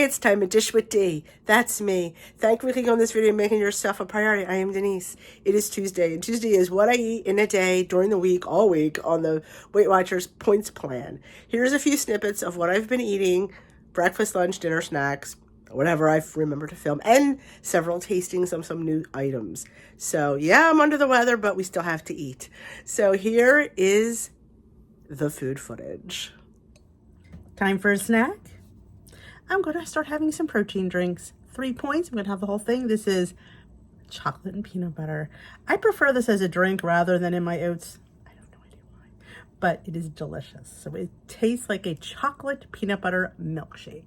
it's time to dish with D. That's me. Thank you for clicking on this video and making yourself a priority. I am Denise. It is Tuesday, and Tuesday is what I eat in a day, during the week, all week, on the Weight Watchers points plan. Here's a few snippets of what I've been eating: breakfast, lunch, dinner, snacks, whatever I've remembered to film, and several tastings of some new items. So yeah, I'm under the weather, but we still have to eat. So here is the food footage. Time for a snack. I'm going to start having some protein drinks. 3 points. I'm going to have the whole thing. This is chocolate and peanut butter. I prefer this as a drink rather than in my oats. I have no idea why, but it is delicious. So it tastes like a chocolate peanut butter milkshake.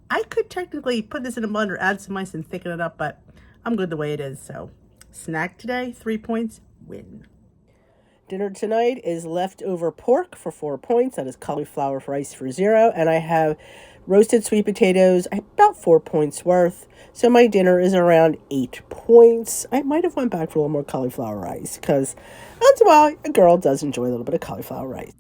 I could technically put this in a blender, add some ice and thicken it up, but I'm good the way it is. So snack today, 3 points, win. Dinner tonight is leftover pork for 4 points. That is cauliflower rice for 0. And I have roasted sweet potatoes, about 4 points worth. So my dinner is around 8 points. I might have went back for a little more cauliflower rice because once in a while, a girl does enjoy a little bit of cauliflower rice.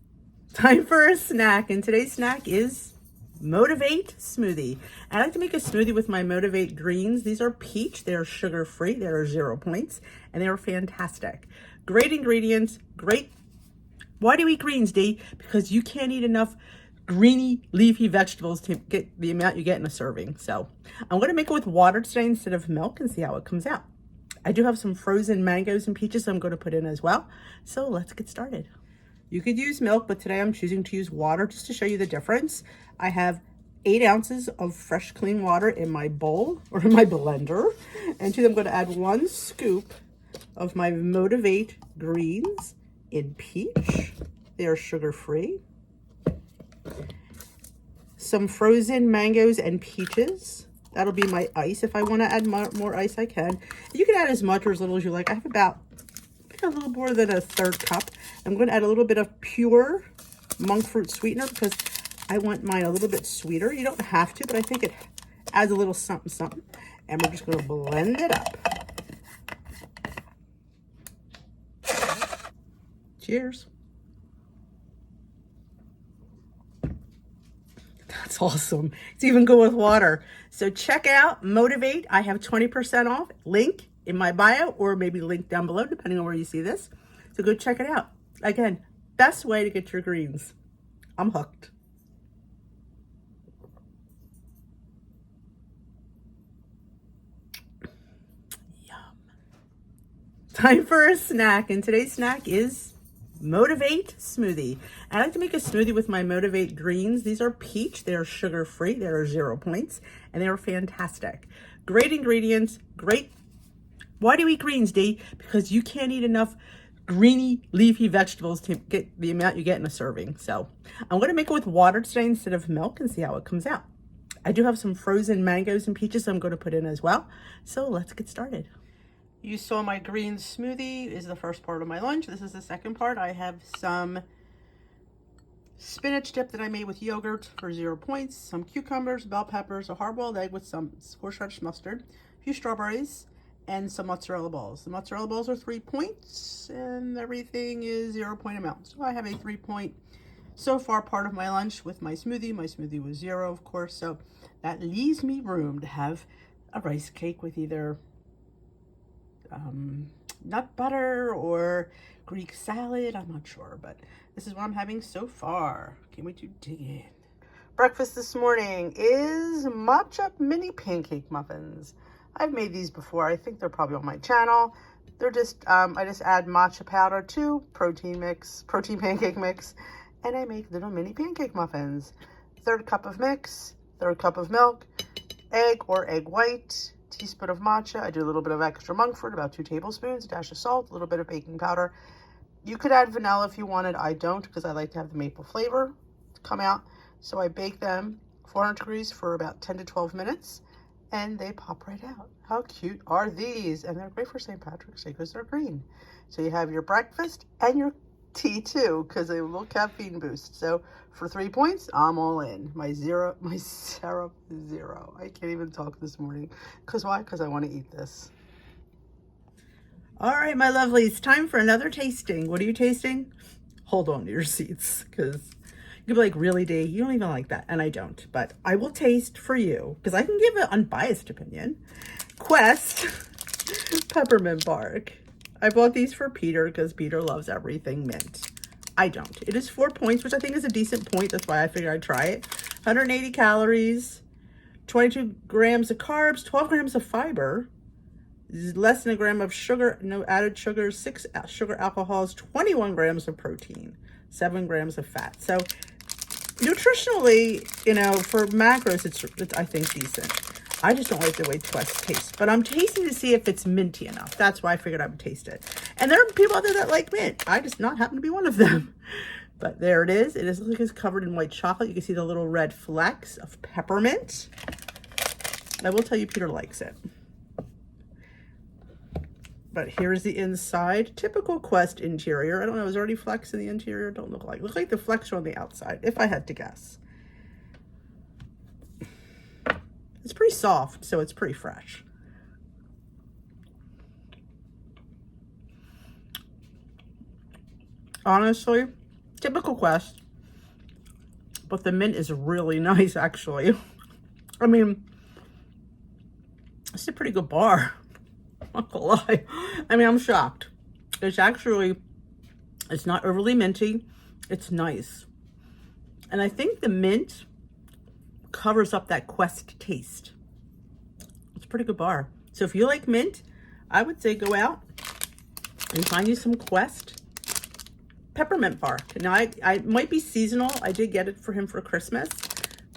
Time for a snack. And today's snack is Motivate smoothie. I like to make a smoothie with my Motivate greens. These are peach. They are sugar-free. They are 0 points, and they are fantastic. Great ingredients, great. Why do you eat greens, D? Because you can't eat enough greeny, leafy vegetables to get the amount you get in a serving. So I'm going to make it with water today instead of milk and see how it comes out. I do have some frozen mangoes and peaches I'm going to put in as well. So let's get started. You could use milk, but today I'm choosing to use water just to show you the difference. I have 8 ounces of fresh, clean water in my bowl or in my blender. And to them, I'm going to add 1 scoop of my Motivate greens in peach. They are sugar-free. Some frozen mangoes and peaches. That'll be my ice. If I want to add more ice, I can. You can add as much or as little as you like. I have about a little more than a 1/3 cup. I'm going to add a little bit of pure monk fruit sweetener because I want mine a little bit sweeter. You don't have to, but I think it adds a little something, something. And we're just going to blend it up. Cheers. That's awesome. It's even good with water. So check out Motivate. I have 20% off. Link in my bio or maybe link down below depending on where you see this. So go check it out. Again, best way to get your greens. I'm hooked. Yum. Time for a snack, and today's snack is Motivate smoothie. I like to make a smoothie with my Motivate greens. These are peach. They are sugar-free. They are 0 points, and they are fantastic. Great ingredients, great. Why do you eat greens, D? Because you can't eat enough greeny, leafy vegetables to get the amount you get in a serving. So I'm going to make it with water today instead of milk and see how it comes out. I do have some frozen mangoes and peaches I'm going to put in as well. So let's get started. You saw my green smoothie is the first part of my lunch. This is the second part. I have some spinach dip that I made with yogurt for 0 points, some cucumbers, bell peppers, a hard-boiled egg with some horseradish mustard, a few strawberries, and some mozzarella balls. The mozzarella balls are 3 points, and everything is 0 point amount. So I have a 3 point so far part of my lunch with my smoothie. My smoothie was 0, of course, so that leaves me room to have a rice cake with either nut butter or Greek salad. I'm not sure, but this is what I'm having so far. Can't wait to dig in. Breakfast this morning is matcha mini pancake muffins. I've made these before. I think they're probably on my channel. They're just, I just add matcha powder to protein pancake mix, and I make little mini pancake muffins. 1/3 cup of mix, 1/3 cup of milk, egg or egg white, teaspoon of matcha. I do a little bit of extra monk fruit, about 2 tablespoons, a dash of salt, a little bit of baking powder. You could add vanilla if you wanted. I don't because I like to have the maple flavor come out. So I bake them 400 degrees for about 10 to 12 minutes, and they pop right out. How cute are these? And they're great for St. Patrick's Day because they're green. So you have your breakfast and your tea too, because they have a little caffeine boost. So for 3 points, I'm all in. My syrup is 0. I can't even talk this morning. Because why? Because I want to eat this. All right, my lovelies, time for another tasting. What are you tasting? Hold on to your seats because You'll be like, really, D? You don't even like that. And I don't. But I will taste for you because I can give an unbiased opinion. Quest peppermint bark. I bought these for Peter because Peter loves everything mint. I don't. It is 4 points, which I think is a decent point. That's why I figured I'd try it. 180 calories, 22 grams of carbs, 12 grams of fiber, less than a gram of sugar, no added sugar, 6 sugar alcohols, 21 grams of protein, 7 grams of fat. So nutritionally, you know, for macros, it's I think decent. I just don't like the way Quest tastes, but I'm tasting to see if it's minty enough. That's why I figured I would taste it. And there are people out there that like mint. I just not happen to be one of them. But there it is. It is looks like it's covered in white chocolate. You can see the little red flecks of peppermint. I will tell you, Peter likes it. But here's the inside. Typical Quest interior. I don't know. Is there any flecks in the interior? Don't look like. Look like the flecks are on the outside, if I had to guess. It's pretty soft, so it's pretty fresh. Honestly, typical Quest, but the mint is really nice, actually. I mean, it's a pretty good bar. I'm not gonna lie. I mean, I'm shocked. It's actually, it's not overly minty. It's nice. And I think the mint covers up that Quest taste. It's a pretty good bar. So if you like mint, I would say go out and find you some Quest peppermint bark. Now, I might be seasonal. I did get it for him for Christmas,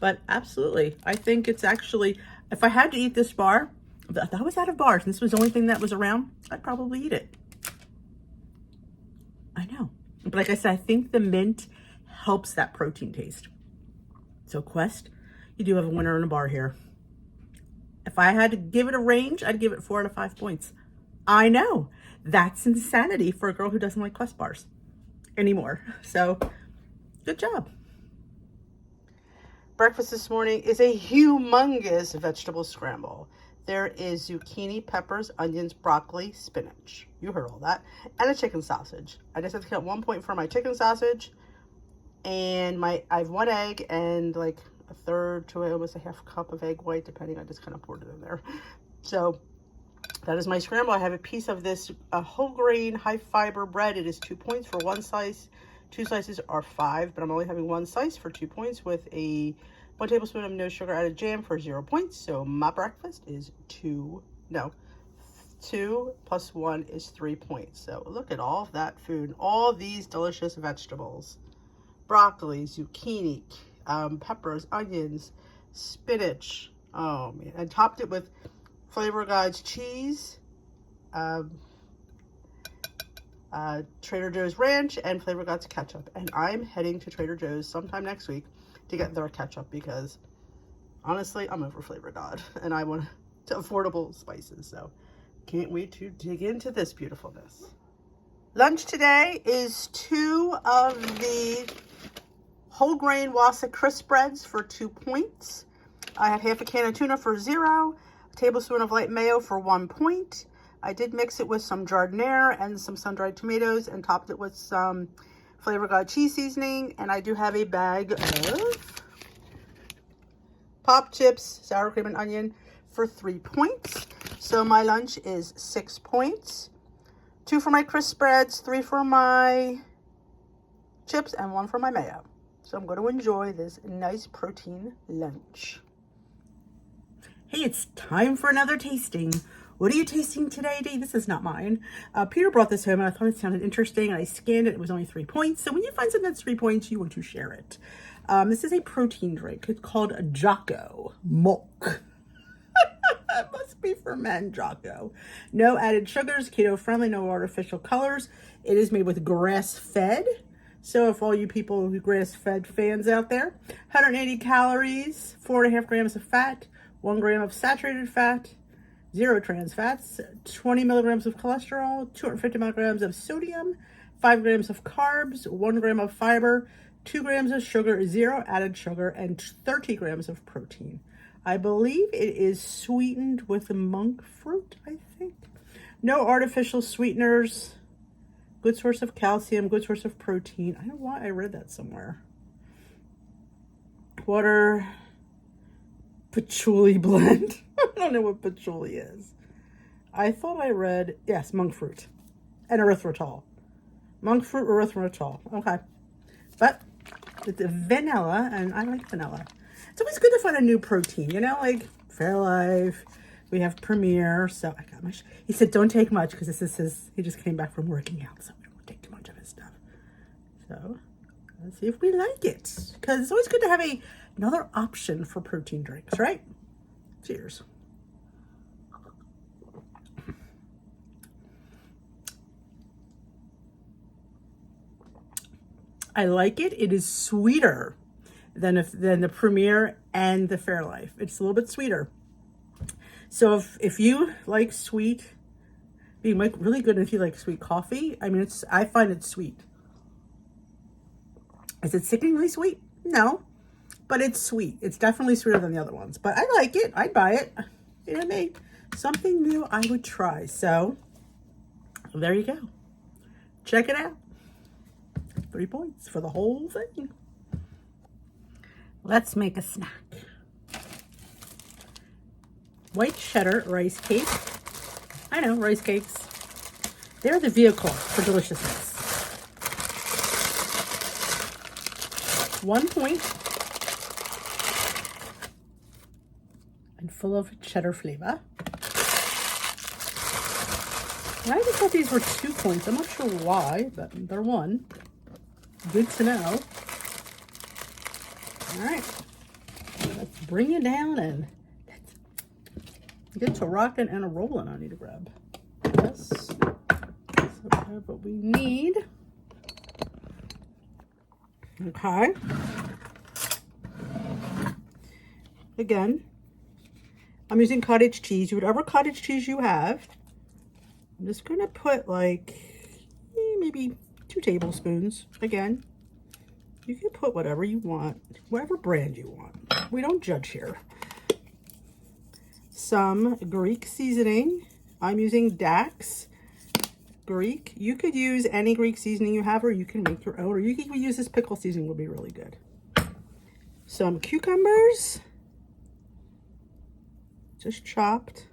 but absolutely. I think it's actually, if I had to eat this bar, if I was out of bars and this was the only thing that was around, I'd probably eat it. I know. But like I said, I think the mint helps that protein taste. So Quest, you do have a winner in a bar here. If I had to give it a range, I'd give it 4 out of 5 points. I know. That's insanity for a girl who doesn't like Quest bars anymore. So good job. Breakfast this morning is a humongous vegetable scramble. There is zucchini, peppers, onions, broccoli, spinach. You heard all that. And a chicken sausage. I just have to count 1 point for my chicken sausage. And I have 1 egg and like a third to almost a half cup of egg white, depending. I just kind of poured it in there. So that is my scramble. I have a piece of this whole grain, high fiber bread. It is 2 points for 1 slice. 2 slices are 5, but I'm only having 1 slice for 2 points with a 1 tablespoon of no sugar added jam for 0 points. So my breakfast is 2 plus 1 is 3 points. So look at all of that food, all these delicious vegetables. Broccoli, zucchini, peppers, onions, spinach. Oh man, I topped it with Flavor God's cheese, Trader Joe's ranch, and Flavor God's ketchup. And I'm heading to Trader Joe's sometime next week to get their ketchup because honestly, I'm over Flavor God and I want affordable spices. So can't wait to dig into this beautifulness. Lunch today is 2 of the whole grain Wassa crisp breads for 2 points. I had half a can of tuna for 0, a tablespoon of light mayo for 1 point. I did mix it with some jardiniere and some sun-dried tomatoes and topped it with some Flavor God cheese seasoning. And I do have a bag of pop chips, sour cream and onion for 3 points. So my lunch is 6 points. 2 for my crisp spreads, 3 for my chips, and 1 for my mayo. So I'm going to enjoy this nice protein lunch. Hey, it's time for another tasting. What are you tasting today, Dee? This is not mine. Peter brought this home and I thought it sounded interesting. And I scanned it. It was only 3 points. So when you find something that's 3 points, you want to share it. This is a protein drink. It's called Jocko Milk. It must be for men, Jocko. No added sugars, keto friendly, no artificial colors. It is made with grass-fed. So if all you people who grass-fed fans out there, 180 calories, 4.5 grams of fat, 1 gram of saturated fat, 0 trans fats, 20 milligrams of cholesterol, 250 milligrams of sodium, 5 grams of carbs, 1 gram of fiber, 2 grams of sugar, 0 added sugar, and 30 grams of protein. I believe it is sweetened with monk fruit, I think. No artificial sweeteners. Good source of calcium, good source of protein. I don't know why I read that somewhere. water patchouli blend. I don't know what patchouli is. I thought I read, yes, monk fruit and erythritol. Monk fruit, erythritol. Okay. But it's vanilla, and I like vanilla. It's always good to find a new protein, you know, like Fairlife. We have Premier. So I got much. He said, don't take much because this is his, he just came back from working out. So we don't take too much of his stuff. So let's see if we like it. Because it's always good to have another option for protein drinks, right? Cheers. I like it. It is sweeter than the Premier and the Fairlife. It's a little bit sweeter. So if you like sweet, it might be really good if you like sweet coffee. I mean, I find it sweet. Is it sickeningly sweet? No, but it's sweet. It's definitely sweeter than the other ones, but I like it. I'd buy it. You know what I mean? Something new I would try. So there you go. Check it out. 3 points for the whole thing. Let's make a snack. White cheddar rice cake. I know, rice cakes. They're the vehicle for deliciousness. 1 point. And full of cheddar flavor. I just thought these were 2 points. I'm not sure why, but they're 1. Good to know. All right, let's bring it down and get to rocking and a rolling. I need to grab this. So we have what we need. Okay. Again, I'm using cottage cheese. Whatever cottage cheese you have, I'm just going to put like maybe 2 tablespoons. Again, you can put whatever you want, whatever brand you want. We don't judge here. Some Greek seasoning. I'm using Dax Greek. You could use any Greek seasoning you have, or you can make your own, or you can use this pickle seasoning, would be really good. Some cucumbers, just chopped.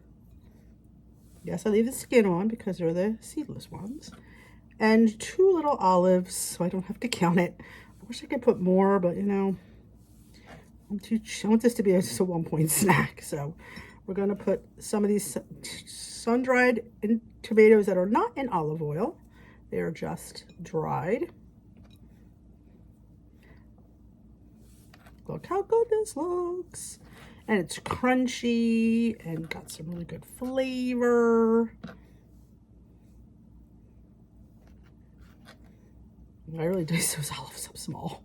Yes, I leave the skin on because they're the seedless ones. And 2 little olives, so I don't have to count it. I wish I could put more, but you know, I want this to be just a 1 point snack. So we're going to put some of these sun-dried tomatoes that are not in olive oil. They're just dried. Look how good this looks. And it's crunchy and got some really good flavor. I really dice those olives up small.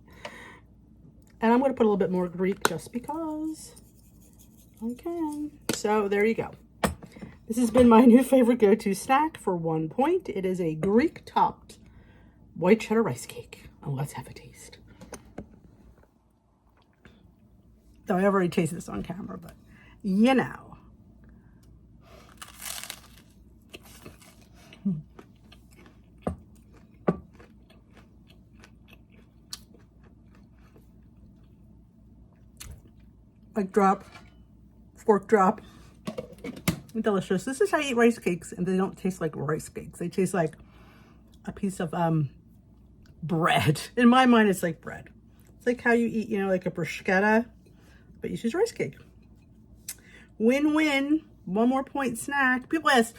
And I'm going to put a little bit more Greek just because I can. So there you go. This has been my new favorite go-to snack for 1 point. It is a Greek-topped white cheddar rice cake. And let's have a taste. Though I've already tasted this on camera, but you know. Like drop, fork drop, delicious. This is how I eat rice cakes, and they don't taste like rice cakes. They taste like a piece of bread. In my mind, it's like bread. It's like how you eat, you know, like a bruschetta, but you choose rice cake. Win-win. 1 more point snack. People ask,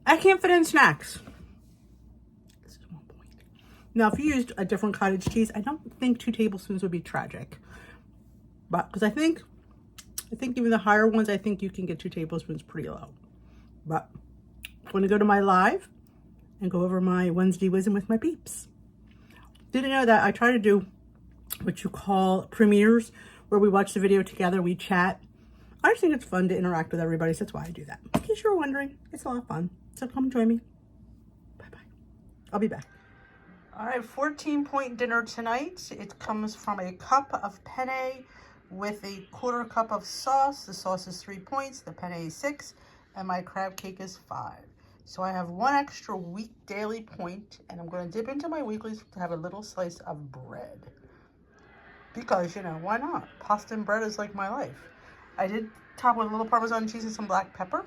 I can't fit in snacks. This is 1 point. Now, if you used a different cottage cheese, I don't think 2 tablespoons would be tragic. But because I think even the higher ones, I think you can get 2 tablespoons pretty low. But I'm going to go to my live and go over my Wednesday wisdom with my peeps. Didn't know that I try to do what you call premieres, where we watch the video together, we chat. I just think it's fun to interact with everybody, so that's why I do that. In case you're wondering, it's a lot of fun. So come join me. Bye-bye. I'll be back. All right, 14-point dinner tonight. It comes from a cup of penne with a 1/4 cup of sauce. The sauce is 3 points, the penne is 6, and my crab cake is 5. So I have 1 extra week daily point, and I'm going to dip into my weeklies to have a little slice of bread. because, you know, why not? Pasta and bread is like my life. I did top with a little Parmesan cheese and some black pepper.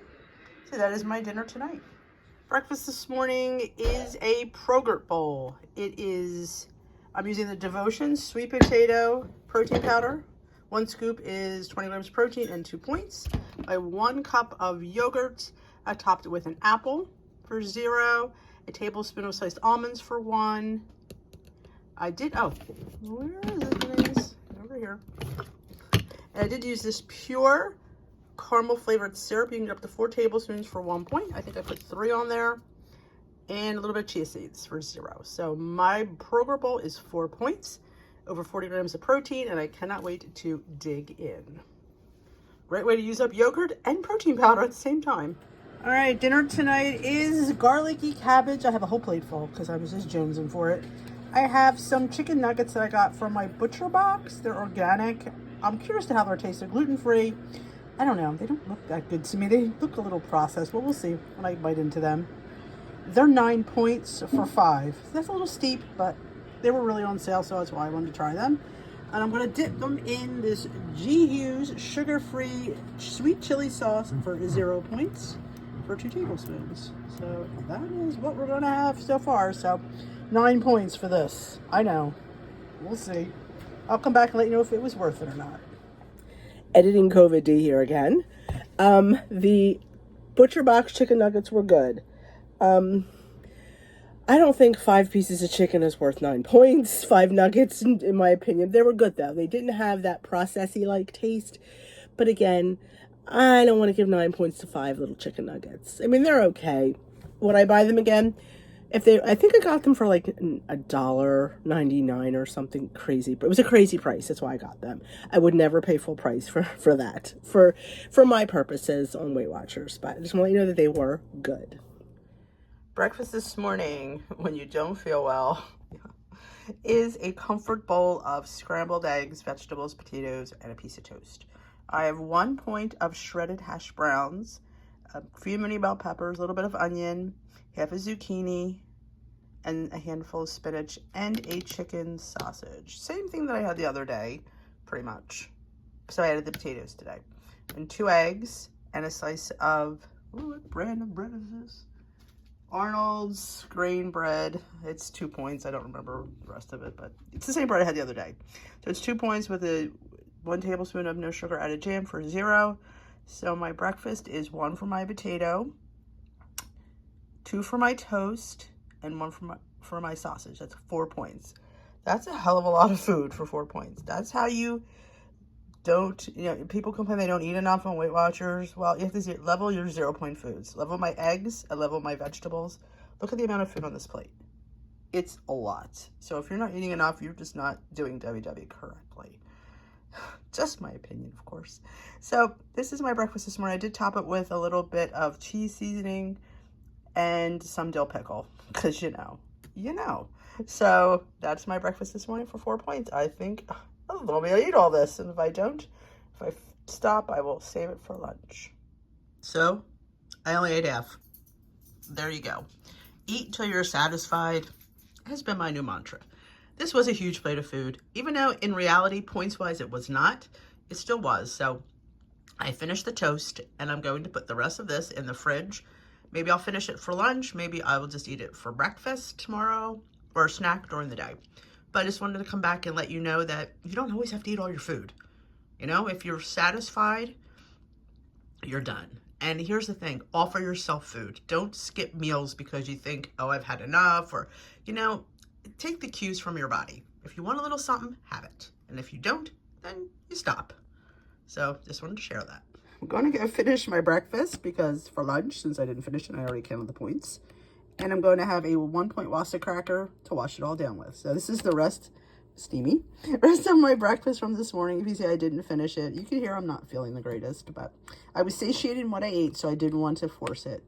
So that is my dinner tonight. Breakfast this morning is a Progurt bowl. I'm using the Devotion sweet potato protein powder. 1 scoop is 20 grams protein and 2 points. My 1 cup of yogurt. I topped it with an apple for 0. A tablespoon of sliced almonds for 1. Where is it? Over here. And I did use this pure caramel flavored syrup. You can get up to 4 tablespoons for 1 point. I think I put 3 on there. And a little bit of chia seeds for 0. So my Progurt bowl is 4 points, over 40 grams of protein, and I cannot wait to dig in. Great way to use up yogurt and protein powder at the same time. All right, dinner tonight is garlicky cabbage. I have a whole plate full because I was just jonesing for it. I have some chicken nuggets that I got from my butcher box. They're organic. I'm curious to how they're tasted. Gluten-free. I don't know. They don't look that good to me. They look a little processed, but we'll see when I bite into them. They're 9 points for 5. That's a little steep, but they were really on sale, so that's why I wanted to try them. And I'm going to dip them in this G. Hughes sugar-free sweet chili sauce for 0 points for 2 tablespoons. So that is what we're going to have so far. So 9 points for this. I know. We'll see. I'll come back and let you know if it was worth it or not. Editing COVID D here again. The butcher box chicken nuggets were good. I don't think 5 pieces of chicken is worth 9 points. 5 nuggets, in my opinion. They were good, though. They didn't have that processy-like taste. But again, I don't want to give 9 points to 5 little chicken nuggets. I mean, they're okay. Would I buy them again? I think I got them for like $1.99 or something crazy. But it was a crazy price. That's why I got them. I would never pay full price for that. For my purposes on Weight Watchers. But I just want to let you know that they were good. Breakfast this morning, when you don't feel well, is a comfort bowl of scrambled eggs, vegetables, potatoes, and a piece of toast. I have 1 point of shredded hash browns, a few mini bell peppers, a little bit of onion, half a zucchini, and a handful of spinach, and a chicken sausage. Same thing that I had the other day, pretty much. So I added the potatoes today. And 2 eggs, and a slice of, what brand of bread is this? Arnold's grain bread. It's 2 points. I don't remember the rest of it, but it's the same bread I had the other day. So it's 2 points with a 1 tablespoon of no sugar added jam for 0. So my breakfast is 1 for my potato, 2 for my toast, and 1 for my sausage. That's 4 points. That's a hell of a lot of food for 4 points. That's how you don't, people complain they don't eat enough on Weight Watchers. Well, you have to level your 0 point foods. Level my eggs, I level my vegetables. Look at the amount of food on this plate. It's a lot. So if you're not eating enough, you're just not doing WW correctly. Just my opinion, of course. So this is my breakfast this morning. I did top it with a little bit of cheese seasoning and some dill pickle, because you know. So that's my breakfast this morning for 4 points. I think I'll eat all this, and if I stop, I will save it for lunch. So I only ate half. There you go. Eat till you're satisfied has been my new mantra. This was a huge plate of food. Even though in reality, points-wise, it was not, it still was. So I finished the toast, and I'm going to put the rest of this in the fridge. Maybe I'll finish it for lunch. Maybe I will just eat it for breakfast tomorrow or a snack during the day. But I just wanted to come back and let you know that you don't always have to eat all your food. If you're satisfied, you're done. And here's the thing, offer yourself food. Don't skip meals because you think, oh, I've had enough, or, take the cues from your body. If you want a little something, have it. And if you don't, then you stop. So just wanted to share that. I'm going to go finish my breakfast because for lunch, since I didn't finish it, I already counted the points. And I'm going to have a 1 point Wasta cracker to wash it all down with. So this is the rest of my breakfast from this morning. If you see I didn't finish it, you can hear I'm not feeling the greatest, but I was satiated in what I ate, so I didn't want to force it.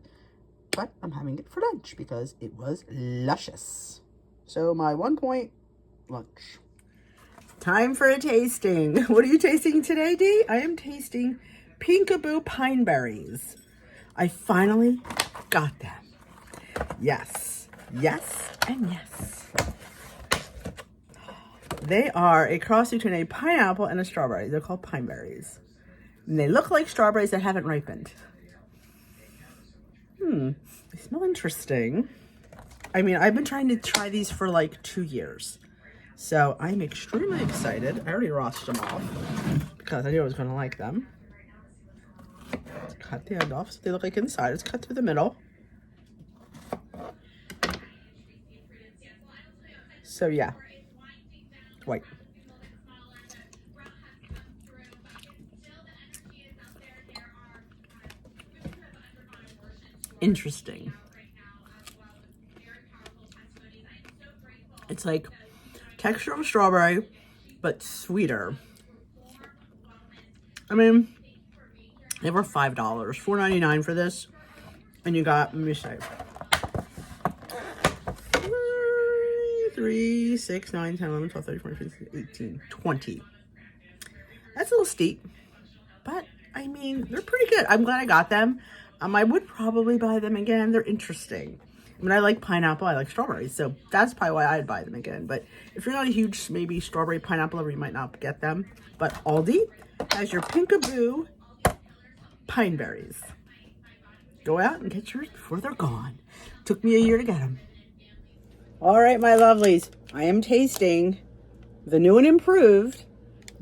But I'm having it for lunch because it was luscious. So my 1 point lunch. Time for a tasting. What are you tasting today, Dee? I am tasting Peekaboo Pine Berries. I finally got them. Yes, and yes. They are a cross between a pineapple and a strawberry. They're called pine berries. And they look like strawberries that haven't ripened. They smell interesting. I mean, I've been trying to try these for like 2 years. So I'm extremely excited. I already rossed them off because I knew I was going to like them. Let's cut the end off so they look like inside. It's cut through the middle. So yeah, white. Interesting. It's like texture of a strawberry, but sweeter. I mean, they were $5, $4.99 for this, and you got, let me say, 3, 6, 9, 10, 11, 12, 13, 14, 15, 18, 20. That's a little steep, but I mean, they're pretty good. I'm glad I got them. I would probably buy them again. They're interesting. I mean, I like pineapple, I like strawberries, so that's probably why I'd buy them again. But if you're not a huge, maybe strawberry pineapple lover, you might not get them. But Aldi has your Pinkaboo pine berries. Go out and get yours before they're gone. Took me a year to get them. All right, my lovelies, I am tasting the new and improved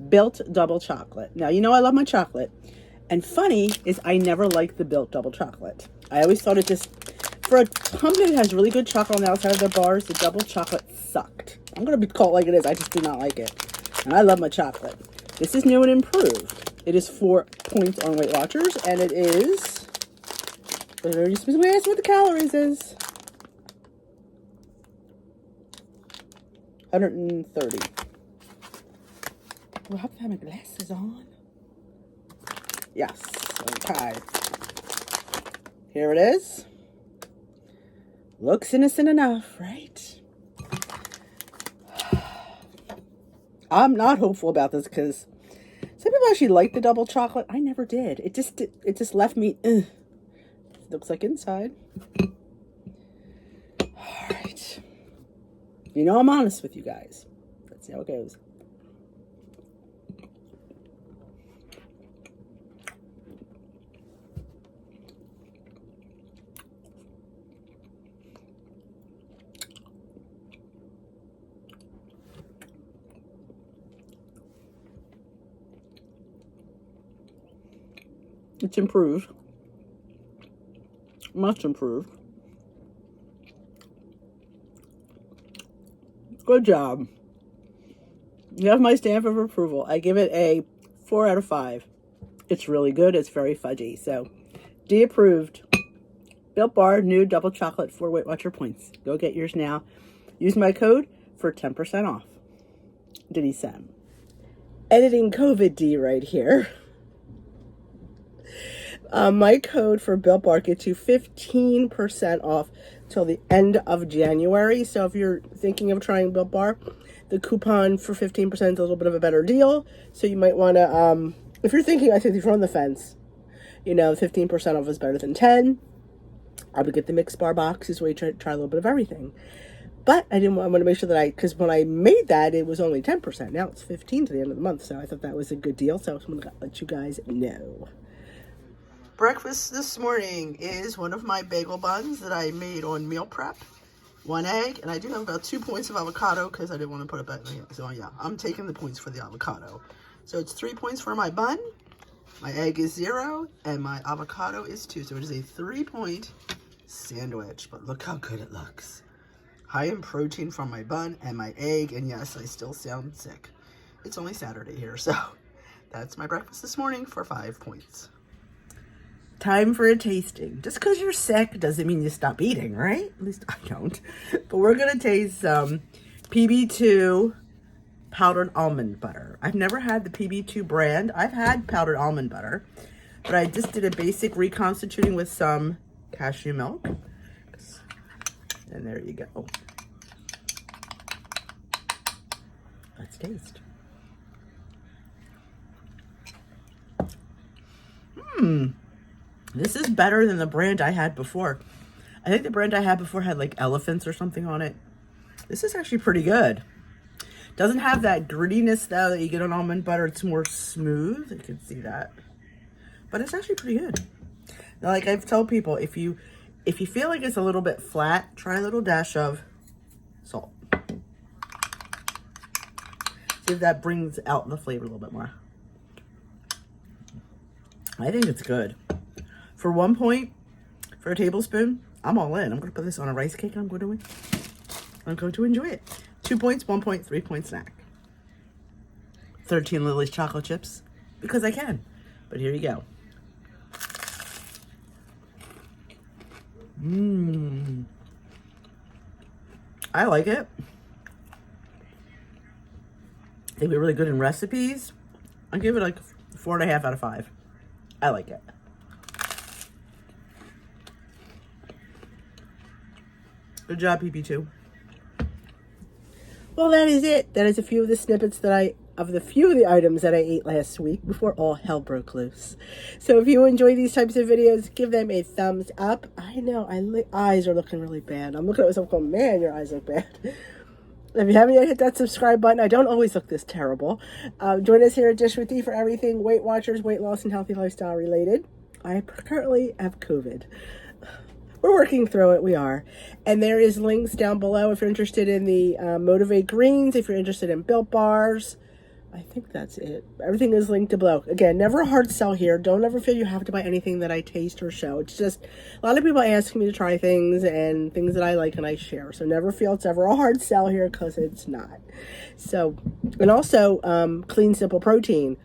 Built Double Chocolate. Now, you know I love my chocolate. And funny is I never liked the Built Double Chocolate. I always thought it just, for a company that has really good chocolate on the outside of their bars, the double chocolate sucked. I'm going to be called like it is. I just do not like it. And I love my chocolate. This is new and improved. It is 4 points on Weight Watchers, and it is, you specifically asked what the calories is. 130. Do I have to have my glasses on? Yes. Okay. Here it is. Looks innocent enough, right? I'm not hopeful about this because some people actually like the double chocolate. I never did. It just left me. Looks like inside. All right. You know I'm honest with you guys. Let's see how it goes. It's improved. Much improved. Good job. You have my stamp of approval. I give it a 4 out of 5. It's really good. It's very fudgy. So, D approved. Built Bar, new double chocolate for Weight Watcher points. Go get yours now. Use my code for 10% off. Denise Sam. Editing COVID D right here. My code for Built Bar gets you 15% off till the end of January. So if you're thinking of trying Built Bar, the coupon for 15% is a little bit of a better deal. So you might want to, if you're thinking, I think if you're on the fence, you know, 15% off is better than 10. I would get the mixed bar boxes where you try a little bit of everything. But I want to make sure that because when I made that, it was only 10%. Now it's 15 to the end of the month. So I thought that was a good deal. So I'm going to let you guys know. Breakfast this morning is one of my bagel buns that I made on meal prep. 1 egg, and I do have about 2 points of avocado because I didn't want to put it back. So yeah, I'm taking the points for the avocado. So it's 3 points for my bun. My egg is 0, and my avocado is 2. So it is a 3-point sandwich. But look how good it looks. High in protein from my bun and my egg. And yes, I still sound sick. It's only Saturday here, so that's my breakfast this morning for 5 points. Time for a tasting. Just because you're sick doesn't mean you stop eating, right? At least I don't. But we're going to taste some PB2 powdered almond butter. I've never had the PB2 brand. I've had powdered almond butter, but I just did a basic reconstituting with some cashew milk. And there you go. Let's taste. This is better than the brand I had before. I think the brand I had before had like elephants or something on it. This is actually pretty good. Doesn't have that grittiness though that you get on almond butter. It's more smooth. You can see that. But it's actually pretty good. Now, like I've told people, if you feel like it's a little bit flat, try a little dash of salt. See if that brings out the flavor a little bit more. I think it's good. For 1 point, for a tablespoon, I'm all in. I'm going to put this on a rice cake and I'm going to enjoy it. 2 points, 1 point, 3 point snack. 13 Lily's chocolate chips, because I can. But here you go. I like it. They'd be really good in recipes. I'll give it like 4.5 out of 5. I like it. Good job, PP2. Well, that is it. That is a few of the snippets of the few of the items that I ate last week before all hell broke loose. So if you enjoy these types of videos, give them a thumbs up. I know, eyes are looking really bad. I'm looking at myself going, man, your eyes look bad. If you haven't yet hit that subscribe button, I don't always look this terrible. Join us here at Dish with D for everything Weight Watchers, weight loss, and healthy lifestyle related. I currently have COVID. We're working through it. We are. And there is links down below if you're interested in the Motivate Greens, if you're interested in Built Bars. I think that's it. Everything is linked below. Again, never a hard sell here. Don't ever feel you have to buy anything that I taste or show. It's just a lot of people ask me to try things and things that I like and I share. So never feel it's ever a hard sell here, because it's not. So, and also Clean Simple Protein.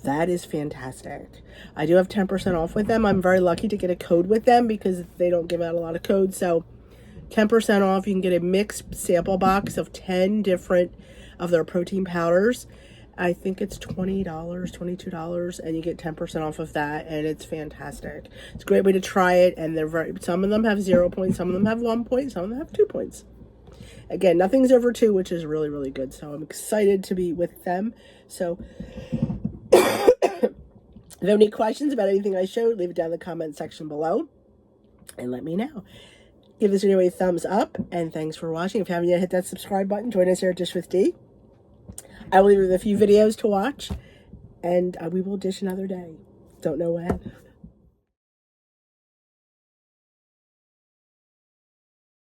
That is fantastic. I do have 10% off with them. I'm very lucky to get a code with them because they don't give out a lot of codes. So 10% off. You can get a mixed sample box of 10 different of their protein powders. I think it's $20, $22, and you get 10% off of that, and it's fantastic. It's a great way to try it, and some of them have 0 points, some of them have 1 point, some of them have 2 points. Again, nothing's over 2, which is really, really good, so I'm excited to be with them. So, if you have any questions about anything I showed, leave it down in the comment section below, and let me know. Give this video a thumbs up, and thanks for watching. If you haven't yet hit that subscribe button, join us here at Dish with D. I will leave you with a few videos to watch, and we will dish another day. Don't know when.